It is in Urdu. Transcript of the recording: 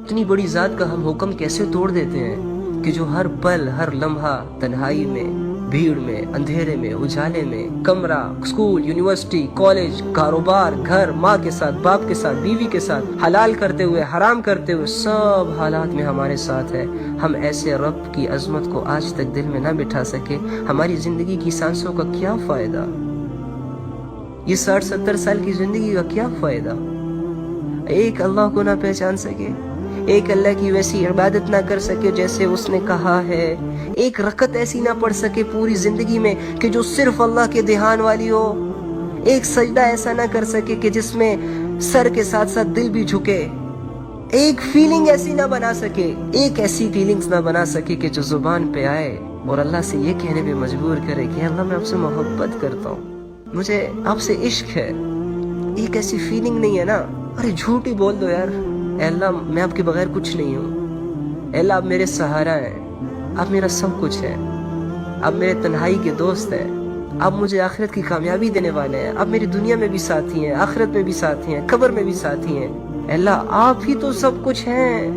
اتنی بڑی ذات کا ہم حکم کیسے توڑ دیتے ہیں کہ جو ہر پل ہر لمحہ تنہائی میں، بھیڑ میں، اندھیرے میں، اجالے میں، کمرہ، اسکول، یونیورسٹی، کالج، کاروبار، گھر، ماں کے ساتھ، باپ کے ساتھ، بیوی کے ساتھ، حلال کرتے ہوئے، حرام کرتے ہوئے، سب حالات میں ہمارے ساتھ ہے. ہم ایسے رب کی عظمت کو آج تک دل میں نہ بٹھا سکے، ہماری زندگی کی سانسوں کا کیا فائدہ؟ یہ 60-70 سال کی زندگی کا کیا فائدہ؟ ایک اللہ کو نہ پہچان سکے، ایک اللہ کی ویسی عبادت نہ کر سکے جیسے اس نے کہا ہے، ایک رکعت ایسی نہ پڑھ سکے پوری زندگی میں کہ جو صرف اللہ کے دھیان والی ہو، ایک سجدہ ایسا نہ کر سکے کہ جس میں سر کے ساتھ ساتھ دل بھی جھکے، ایک فیلنگ ایسی نہ بنا سکے، ایک ایسی فیلنگز نہ بنا سکے کہ جو زبان پہ آئے اور اللہ سے یہ کہنے پہ مجبور کرے کہ اللہ میں آپ سے محبت کرتا ہوں، مجھے آپ سے عشق ہے. ایک ایسی فیلنگ نہیں ہے نا. ارے جھوٹ ہی بول دو یار، اے اللہ میں آپ کے بغیر کچھ نہیں ہوں، اے اللہ آپ میرے سہارا ہیں، آپ میرا سب کچھ ہے، آپ میرے تنہائی کے دوست ہیں، آپ مجھے آخرت کی کامیابی دینے والے ہیں، آپ میری دنیا میں بھی ساتھی ہیں، آخرت میں بھی ساتھی ہیں، قبر میں بھی ساتھی ہیں. اے اللہ آپ ہی تو سب کچھ ہیں.